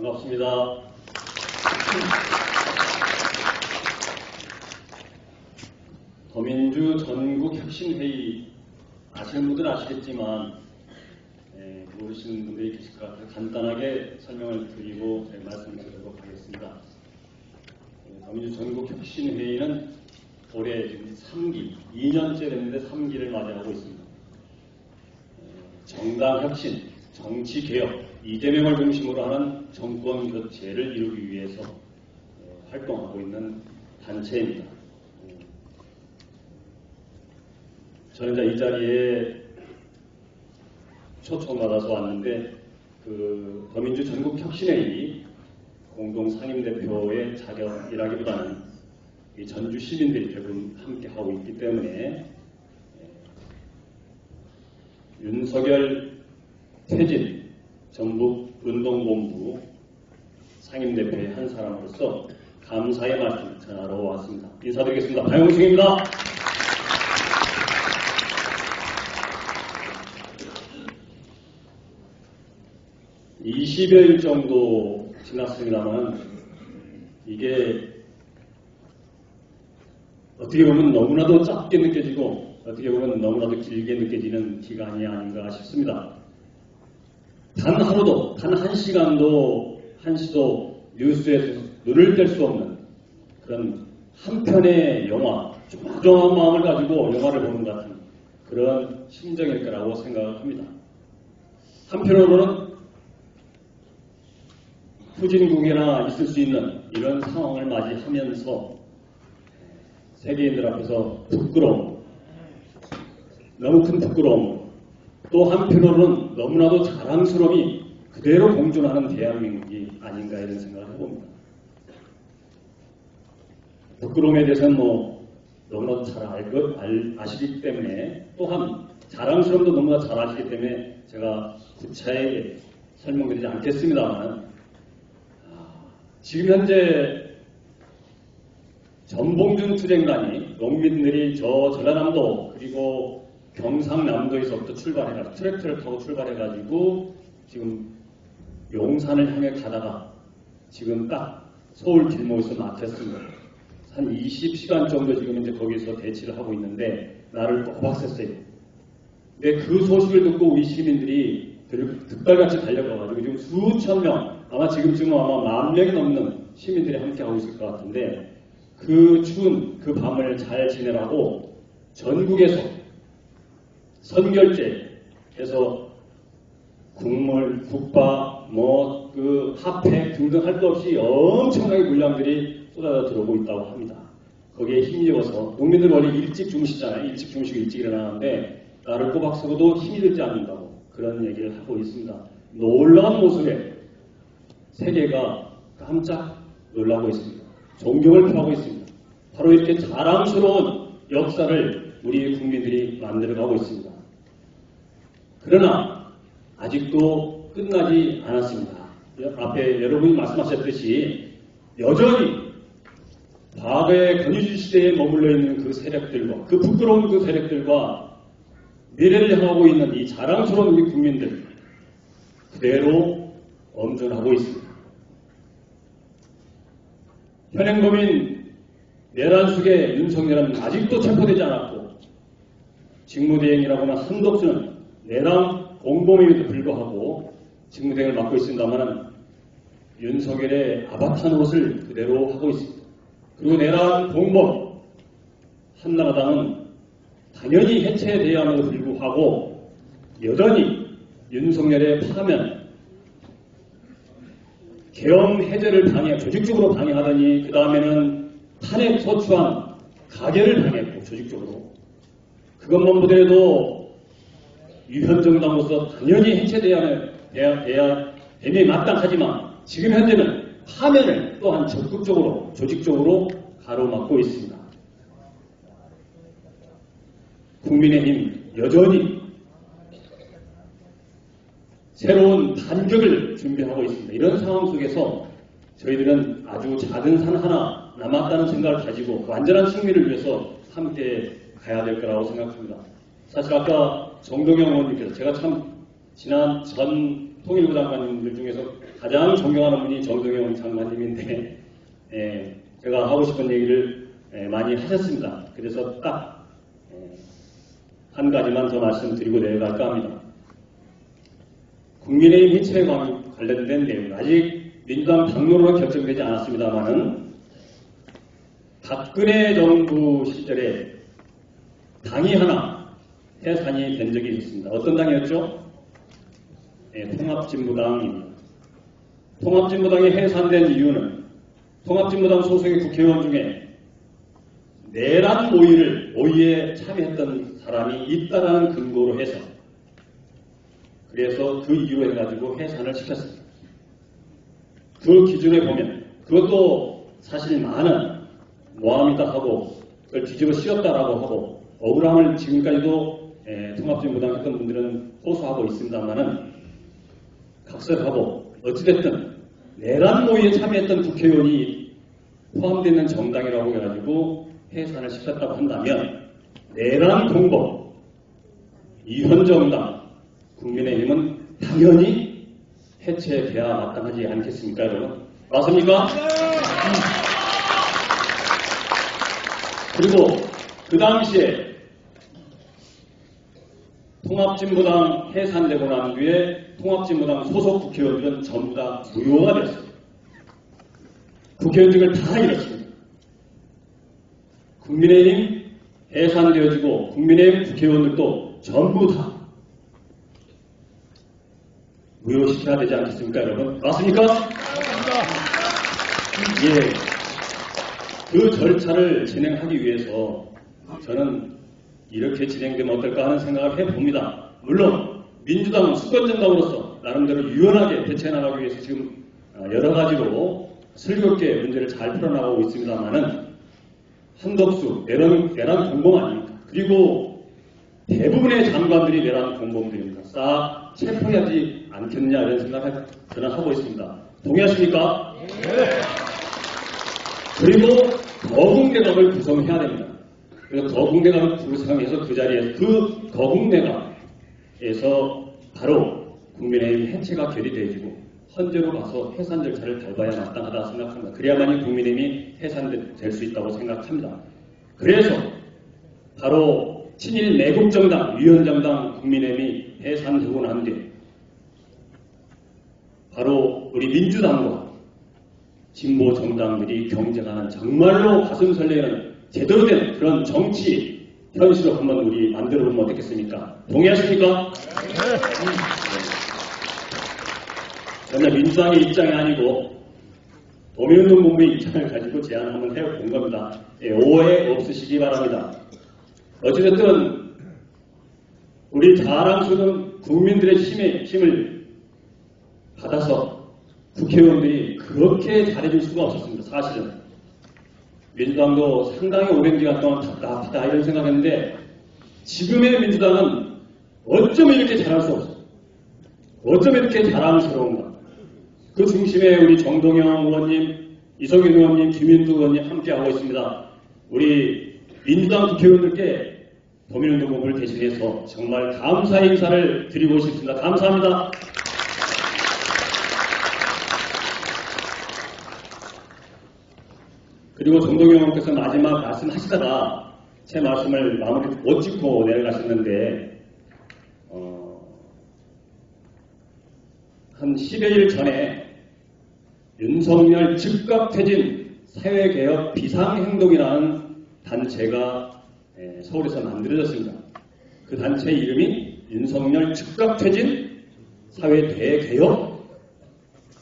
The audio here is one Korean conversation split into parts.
반갑습니다. 더민주 전국혁신회의 아시는 분들은 아시겠지만 모르시는 분들이 계실 것 같아서 간단하게 설명을 드리고 말씀드리도록 하겠습니다. 더민주 전국혁신회의는 올해 지금 3기, 2년째 됐는데 3기를 맞이하고 있습니다. 정당혁신, 정치개혁, 이재명을 중심으로 하는 정권 교체를 이루기 위해서 활동하고 있는 단체입니다. 저는 이제 이 자리에 초청받아서 왔는데 더민주 전국혁신회의 공동 상임대표의 자격이라기보다는 이 전주 시민들이 대부분 함께 하고 있기 때문에 윤석열 퇴진 전북운동본부 상임대표의 한 사람으로서 감사의 말씀 전하러 왔습니다. 인사드리겠습니다. 박영승입니다. (20여일) 정도 지났습니다만 이게 어떻게 보면 너무나도 짧게 느껴지고 어떻게 보면 너무나도 길게 느껴지는 기간이 아닌가 싶습니다. 단 하루도, 단 한 시간도, 한시도 뉴스에서 눈을 뗄 수 없는 그런 한 편의 영화, 조마조마한 마음을 가지고 영화를 보는 것 같은 그런 심정일 거라고 생각합니다. 한편으로는 후진국이나 있을 수 있는 이런 상황을 맞이하면서 세계인들 앞에서 부끄러움, 너무 큰 부끄러움, 또 한편으로는 너무나도 자랑스러움이 그대로 공존하는 대한민국이 아닌가 이런 생각을 해봅니다. 부끄러움에 대해서는 너무나도 잘 아시기 때문에 또한 자랑스러움도 너무나 잘 아시기 때문에 제가 구차하게 설명드리지 않겠습니다만 지금 현재 전봉준 투쟁단이 농민들이 저 전라남도 그리고 경상남도에서부터 출발해가지고 트랙터를 타고 출발해가지고 지금 용산을 향해 가다가 지금 딱 서울 길목에서 막혔습니다. 한 20시간 정도 지금 이제 거기서 대치를 하고 있는데 나를 꼬박 샜어요. 근데 그 소식을 듣고 우리 시민들이 득달같이 달려가가지고 지금 수천 명, 아마 지금쯤은 아마 10,000명이 넘는 시민들이 함께하고 있을 것 같은데 그 추운 그 밤을 잘 지내라고 전국에서 선결제해서 국물, 국밥, 핫팩 등등 할 것 없이 엄청나게 물량들이 쏟아져 들어오고 있다고 합니다. 거기에 힘입어서 농민들 원래 일찍 주무시잖아요. 일찍 주무시고 일찍 일어나는데 나를 꼬박 세고도 힘이 들지 않는다고 그런 얘기를 하고 있습니다. 놀라운 모습에 세계가 깜짝 놀라고 있습니다. 존경을 표하고 있습니다. 바로 이렇게 자랑스러운 역사를 우리 국민들이 만들어가고 있습니다. 그러나 아직도 끝나지 않았습니다. 앞에 여러분이 말씀하셨듯이 여전히 과거의 권위주의 시대에 머물러 있는 그 세력들과 그 부끄러운 그 세력들과 미래를 향하고 있는 이 자랑스러운 우리 국민들 그대로 엄존하고 있습니다. 현행범인 내란숙의 윤석열은 아직도 체포되지 않았고 직무대행이라고 하는 한덕수는 내란 공범임에도 불구하고 직무대행을 맡고 있습니다만 윤석열의 아바타 노릇을 그대로 하고 있습니다. 그리고 내란 공범 한나라당은 당연히 해체돼야 함에도 불구하고 여전히 윤석열의 파면 계엄 해제를 조직적으로 방해하더니 그 다음에는 탄핵 소추안 가결을 당했고 조직적으로 그것만 보더라도 유현정당으로서 당연히 해체돼야 됨이 마땅하지만 지금 현재는 파면을 또한 적극적으로 조직적으로 가로막고 있습니다. 국민의힘 여전히 새로운 반격을 준비하고 있습니다. 이런 상황 속에서 저희들은 아주 작은 산 하나 남았다는 생각을 가지고 그 완전한 승리를 위해서 함께 가야 될 거라고 생각합니다. 사실 아까 정동영 의원님께서 제가 참 지난 전 통일부 장관님들 중에서 가장 존경하는 분이 정동영 장관님인데 제가 하고 싶은 얘기를 많이 하셨습니다. 그래서 딱 한 가지만 더 말씀드리고 내려갈까 합니다. 국민의힘 해체에 관련된 내용, 아직 민주당 당론으로 결정되지 않았습니다만은 박근혜 정부 시절에 당이 하나 해산이 된 적이 있었습니다. 어떤 당이었죠? 통합진보당입니다. 통합진보당이 해산된 이유는 통합진보당 소속의 국회의원 중에 내란 모의에 참여했던 사람이 있다는 근거로 해서 그래서 그 이유로 해가지고 해산을 시켰습니다. 그 기준에 보면 그것도 사실 많은 모함이다 하고 그걸 뒤집어 씌웠다라고 하고 억울함을 지금까지도 통합진보당 했던 분들은 호소하고 있습니다만은 각설하고 어찌됐든 내란 모의에 참여했던 국회의원이 포함되어 있는 정당이라고 해가지고 해산을 시켰다고 한다면 내란 공범 이현 정당 국민의힘은 당연히 해체돼야 마땅하지 않겠습니까, 여러분? 맞습니까? 그리고 그 당시에 통합진보당 해산되고 난 뒤에 통합진보당 소속 국회의원들은 전부 다 무효가 됐습니다. 국회의원직을 다 잃었습니다. 국민의힘 해산되어지고 국민의힘 국회의원들도 전부 다 무효시켜야 되지 않겠습니까, 여러분? 맞습니까? 예. 그 절차를 진행하기 위해서 저는 이렇게 진행되면 어떨까 하는 생각을 해봅니다. 물론 민주당은 수권정당으로서 나름대로 유연하게 대처해 나가기 위해서 지금 여러 가지로 슬기롭게 문제를 잘 풀어나가고 있습니다만은 한덕수, 내란 공범 아닙니까? 그리고 대부분의 장관들이 내란 공범들입니다. 싹 체포해야 하지 않겠느냐 이런 생각을 저는 하고 있습니다. 동의하십니까? 네. 그리고 거국내각을 구성해야 됩니다. 그래서 거국내각을 구성해서 그 자리에서 그 거국내각에서 바로 국민의힘 해체가 결의되어지고 헌재로 가서 해산 절차를 밟아야 마땅하다 생각합니다. 그래야만이 국민의힘이 해산될 수 있다고 생각합니다. 그래서 바로 친일 내국정당, 위헌정당 국민의힘이 해산되고 난 뒤에 바로 우리 민주당과 진보 정당들이 경쟁하는 정말로 가슴 설레는 제대로 된 그런 정치 현실을 한번 우리 만들어 보면 어떻겠습니까? 동의하십니까? 전혀 민주당의 입장이 아니고 도민운동 본부의 입장을 가지고 제안을 한번 해본 겁니다. 오해 없으시기 바랍니다. 어찌됐든 우리 자랑스러운 국민들의 힘을 받아서 국회의원들이 그렇게 잘해줄 수가 없었습니다. 사실은 민주당도 상당히 오랜 기간 동안 답답하다 이런 생각했는데 지금의 민주당은 어쩜 이렇게 잘할 수 없어? 어쩜 이렇게 자랑스러운가? 그 중심에 우리 정동영 의원님, 이성윤 의원님, 김윤두 의원님 함께하고 있습니다. 우리 민주당 국회의원들께 도민운동본부를 대신해서 정말 감사 인사를 드리고 싶습니다. 감사합니다. 그리고 정동영 의원께서 마지막 말씀하시다가 제 말씀을 마무리 못 짓고 내려가셨는데 한 10여일 전에 윤석열 즉각퇴진 사회개혁 비상행동이라는 단체가 서울에서 만들어졌습니다. 그 단체 이름이 윤석열 즉각퇴진 사회대개혁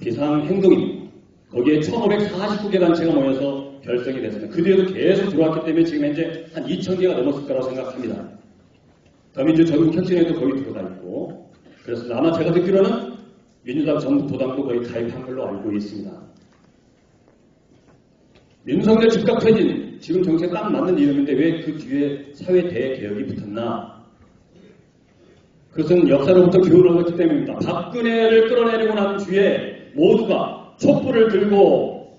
비상행동입니다. 거기에 1549개 단체가 모여서 결성이 됐습니다. 그 뒤에도 계속 들어왔기 때문에 지금 현재 한 2000개가 넘었을 거라고 생각합니다. 더민주 전국혁신에도 거의 들어가 있고 그래서 아마 제가 듣기로는 민주당 전북도당도 거의 가입한 걸로 알고 있습니다. 윤석열 즉각퇴진 지금 정책에 딱 맞는 이름인데 왜 그 뒤에 사회대개혁이 붙었나? 그것은 역사로부터 교훈을 얻었기 때문입니다. 박근혜를 끌어내리고 난 뒤에 모두가 촛불을 들고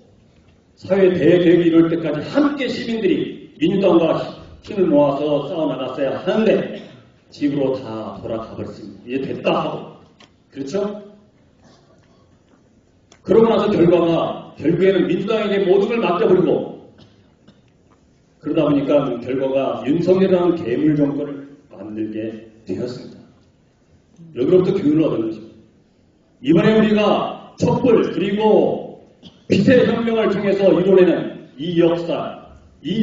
사회대개혁이 이룰 때까지 함께 시민들이 민주당과 힘을 모아서 싸워나갔어야 하는데 집으로 다 돌아가 버렸습니다. 이제 됐다 하고 그렇죠? 그러고 나서 결과가 결국에는 민주당에게 모든 걸 맡겨버리고 그러다 보니까 결과가 윤석열이라는 괴물 정권을 만들게 되었습니다. 여기로부터 교훈을 얻은 것입니다. 이번에 우리가 촛불 그리고 피세혁명을 통해서 이뤄내는 이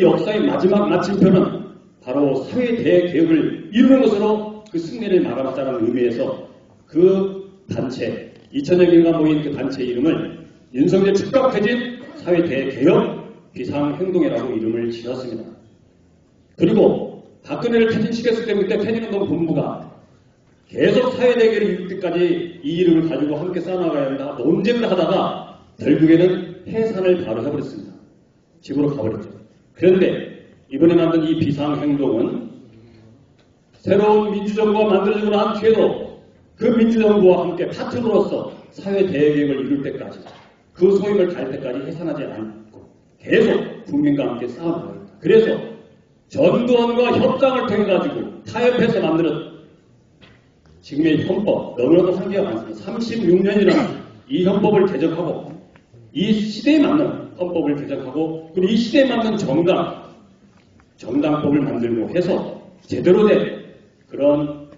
역사의 마지막 마침표는 바로 사회대개혁을 이루는 것으로 그 승리를 마감하자는 의미에서 그 단체 2천여 개가 모인 그 단체 이름을 윤석열 즉각퇴진 사회대개혁 비상행동이라고 이름을 지었습니다. 그리고 박근혜를 퇴진시켰을 때부터 퇴진운동 본부가 계속 사회대개혁을 이룰 때까지 이 이름을 가지고 함께 쌓아나가야 한다 논쟁을 하다가 결국에는 해산을 바로 해버렸습니다. 집으로 가버렸죠. 그런데 이번에 만든 이 비상행동은 새로운 민주정부가 만들어지고 난 뒤에도 그 민주정부와 함께 파트너로서 사회대개혁을 이룰 때까지 그 소임을 다할 때까지 해산하지 않고 계속 국민과 함께 싸워나갑니다. 그래서 전두환과 협상을 통해 가지고 타협해서 만드는 지금의 헌법 너무나도 한계가 많습니다. 36년이나 이 헌법을 개정하고 이 시대에 맞는 헌법을 개정하고 그리고 이 시대에 맞는 정당법을 만들고 해서 제대로 된 그런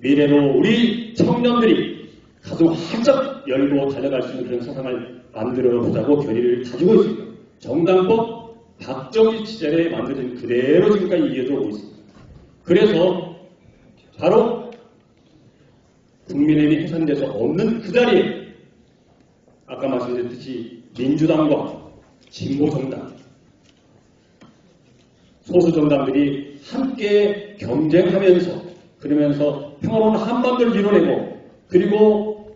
미래로 우리 청년들이 가슴 활짝 열고 달려갈 수 있는 그런 세상을 만들어 보자고 결의를 가지고 있습니다. 정당법 박정희 시절에 만들어진 그대로 지금까지 이어져 오고 있습니다. 그래서 바로 국민의힘이 해산돼서 없는 그 자리에 아까 말씀드렸듯이 민주당과 진보정당, 소수정당들이 함께 경쟁하면서 그러면서 평화로운 한반도를 이뤄내고 그리고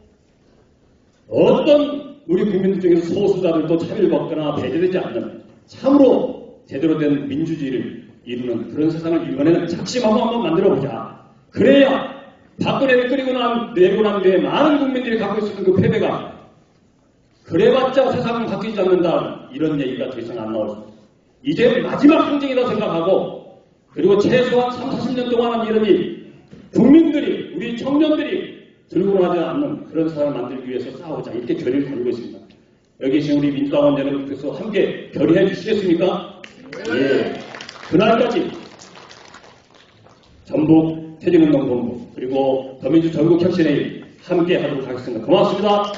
어떤 우리 국민들 중에서 소수자들도 차별받거나 배제되지 않는 참으로 제대로 된 민주주의를 이루는 그런 세상을 이번에는 작심하고 한번 만들어보자. 그래야 박근혜를 내고 난 뒤에 많은 국민들이 갖고 있었던 그 패배가 그래봤자 세상은 바뀌지 않는다 이런 얘기가 더 이상 안 나오죠. 이제 마지막 항쟁이라고 생각하고 그리고 최소한 30, 40년 동안 한 이런 일 국민들이 우리 청년들이 들고 나지 않는 그런 세상을 만들기 위해서 싸우자 이렇게 결의를 가지고 있습니다. 여기 계신 우리 민주당원 여러분께서 함께 결의해 주시겠습니까? 예. 그날까지 전북 퇴진운동본부 그리고 더민주 전국혁신회의 함께 하도록 하겠습니다. 고맙습니다.